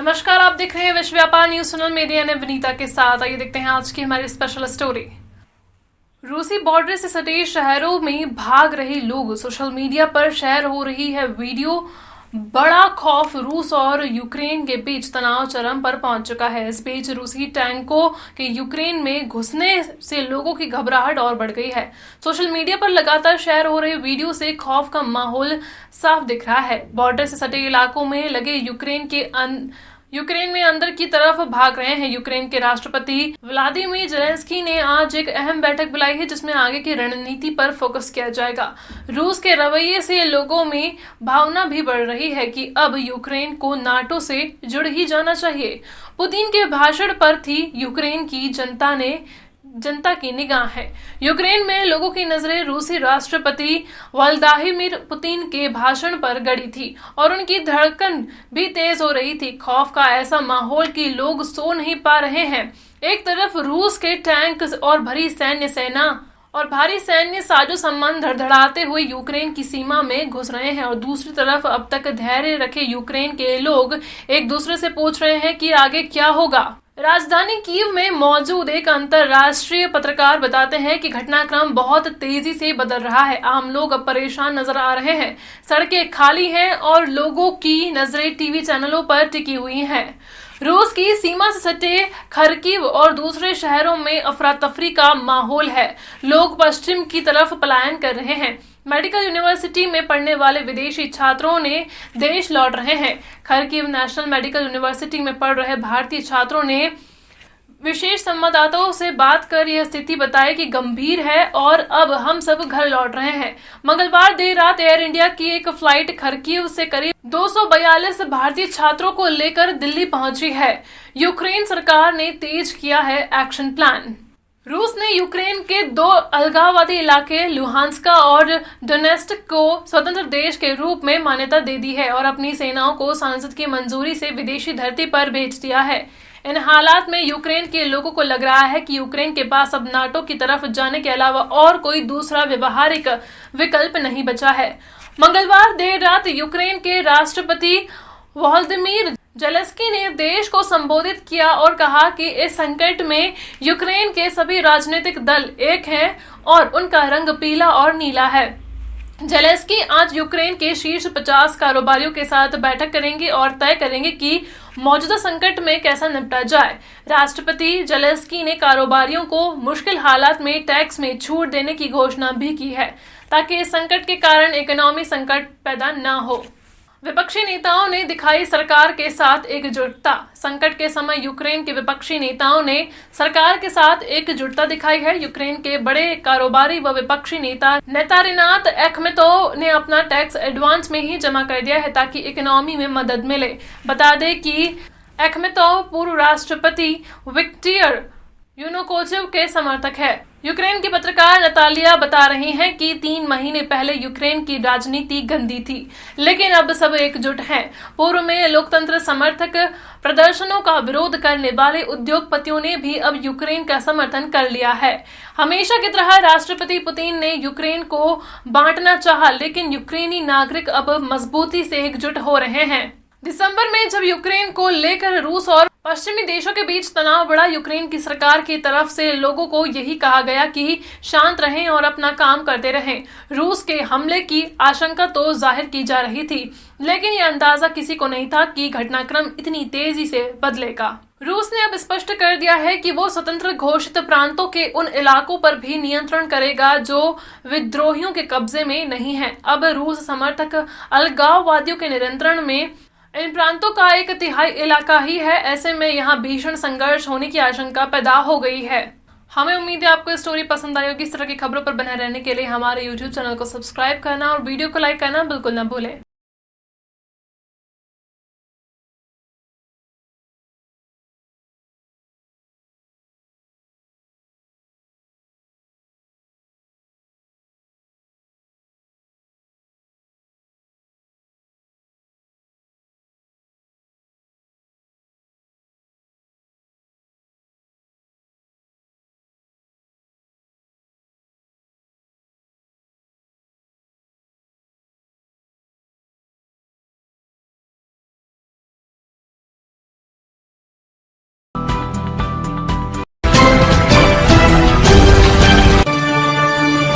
नमस्कार, आप देख रहे हैं विश्व व्यापार न्यूज चैनल। मेरी ने विनीता के साथ आइए देखते हैं आज की हमारी स्पेशल स्टोरी। रूसी बॉर्डर से सटे शहरों में भाग रहे लोग, सोशल मीडिया पर शेयर हो रही है वीडियो। बड़ा खौफ, रूस और यूक्रेन के बीच तनाव चरम पर पहुंच चुका है। इस बीच रूसी टैंकों के यूक्रेन में घुसने से लोगों की घबराहट और बढ़ गई है। सोशल मीडिया पर लगातार शेयर हो रहे वीडियो से खौफ का माहौल साफ दिख रहा है। बॉर्डर से सटे इलाकों में लगे यूक्रेन में अंदर की तरफ भाग रहे हैं। यूक्रेन के राष्ट्रपति व्लादिमीर जेलेंस्की ने आज एक अहम बैठक बुलाई है, जिसमें आगे की रणनीति पर फोकस किया जाएगा। रूस के रवैये से लोगों में भावना भी बढ़ रही है कि अब यूक्रेन को नाटो से जुड़ ही जाना चाहिए। पुतिन के भाषण पर थी यूक्रेन की जनता की निगाह है। यूक्रेन में लोगों की नजरें रूसी राष्ट्रपति व्लादिमीर पुतिन के भाषण पर गड़ी थी और उनकी धड़कन भी तेज हो रही थी। खौफ का ऐसा माहौल कि लोग सो नहीं पा रहे हैं। एक तरफ रूस के टैंक और भारी सैन्य साजो सामान धड़धड़ाते हुए यूक्रेन की सीमा में घुस रहे हैं और दूसरी तरफ अब तक धैर्य रखे यूक्रेन के लोग एक दूसरे से पूछ रहे हैं कि आगे क्या होगा। राजधानी कीव में मौजूद एक अंतरराष्ट्रीय पत्रकार बताते हैं कि घटनाक्रम बहुत तेजी से बदल रहा है। आम लोग अब परेशान नजर आ रहे हैं। सड़कें खाली हैं और लोगों की नजरें टीवी चैनलों पर टिकी हुई हैं। रूस की सीमा से सटे खरकीव और दूसरे शहरों में अफरा तफरी का माहौल है। लोग पश्चिम की तरफ पलायन कर रहे हैं। मेडिकल यूनिवर्सिटी में पढ़ने वाले विदेशी छात्रों ने देश लौट रहे हैं। खरकीव नेशनल मेडिकल यूनिवर्सिटी में पढ़ रहे भारतीय छात्रों ने विशेष संवाददाताओं से बात कर यह स्थिति बताई कि गंभीर है और अब हम सब घर लौट रहे हैं। मंगलवार देर रात एयर इंडिया की एक फ्लाइट खरकीव से करीब 242 भारतीय छात्रों को लेकर दिल्ली पहुंची है। यूक्रेन सरकार ने तेज किया है एक्शन प्लान। रूस ने यूक्रेन के 2 अलगाववादी इलाके लुहांस्क और डोनेट्स्क को स्वतंत्र देश के रूप में मान्यता दे दी है और अपनी सेनाओं को सांसद की मंजूरी से विदेशी धरती पर भेज दिया है। इन हालात में यूक्रेन के लोगों को लग रहा है कि यूक्रेन के पास अब नाटो की तरफ जाने के अलावा और कोई दूसरा व्यवहारिक विकल्प नहीं बचा है। मंगलवार देर रात यूक्रेन के राष्ट्रपति व्लादिमीर जेलेंस्की ने देश को संबोधित किया और कहा कि इस संकट में यूक्रेन के सभी राजनीतिक दल एक हैं और उनका रंग पीला और नीला है। जेलेंस्की आज यूक्रेन के शीर्ष 50 कारोबारियों के साथ बैठक करेंगे और तय करेंगे कि मौजूदा संकट में कैसा निपटा जाए। राष्ट्रपति जेलेंस्की ने कारोबारियों को मुश्किल हालात में टैक्स में छूट देने की घोषणा भी की है, ताकि इस संकट के कारण इकोनॉमी संकट पैदा न हो। विपक्षी नेताओं ने दिखाई सरकार के साथ एकजुटता। संकट के समय यूक्रेन के विपक्षी नेताओं ने सरकार के साथ एकजुटता दिखाई है। यूक्रेन के बड़े कारोबारी व विपक्षी नेता नेतारिनाथ अखमेतोव ने अपना टैक्स एडवांस में ही जमा कर दिया है, ताकि इकोनॉमी में मदद मिले। बता दें कि अखमेतोव पूर्व राष्ट्रपति विक्टर यानुकोविच के समर्थक है। यूक्रेन की पत्रकार नतालिया बता रही हैं कि 3 महीने पहले यूक्रेन की राजनीति गंदी थी, लेकिन अब सब एकजुट हैं। पूर्व में लोकतंत्र समर्थक प्रदर्शनों का विरोध करने वाले उद्योगपतियों ने भी अब यूक्रेन का समर्थन कर लिया है। हमेशा की तरह राष्ट्रपति पुतिन ने यूक्रेन को बांटना चाहा, लेकिन यूक्रेनी नागरिक अब मजबूती से एकजुट हो रहे हैं। दिसंबर में जब यूक्रेन को लेकर रूस और पश्चिमी देशों के बीच तनाव बढ़ा, यूक्रेन की सरकार की तरफ से लोगों को यही कहा गया कि शांत रहें और अपना काम करते रहें। रूस के हमले की आशंका तो जाहिर की जा रही थी, लेकिन यह अंदाजा किसी को नहीं था कि घटनाक्रम इतनी तेजी से बदलेगा। रूस ने अब स्पष्ट कर दिया है कि वो स्वतंत्र घोषित प्रांतों के उन इलाकों पर भी नियंत्रण करेगा जो विद्रोहियों के कब्जे में नहीं है। अब रूस समर्थक अलगाववादियों के नियंत्रण में इन प्रांतों का 1/3 इलाका ही है। ऐसे में यहाँ भीषण संघर्ष होने की आशंका पैदा हो गई है। हमें उम्मीद है आपको स्टोरी पसंद आई होगी। इस तरह की खबरों पर बने रहने के लिए हमारे YouTube चैनल को सब्सक्राइब करना और वीडियो को लाइक करना बिल्कुल न भूलें।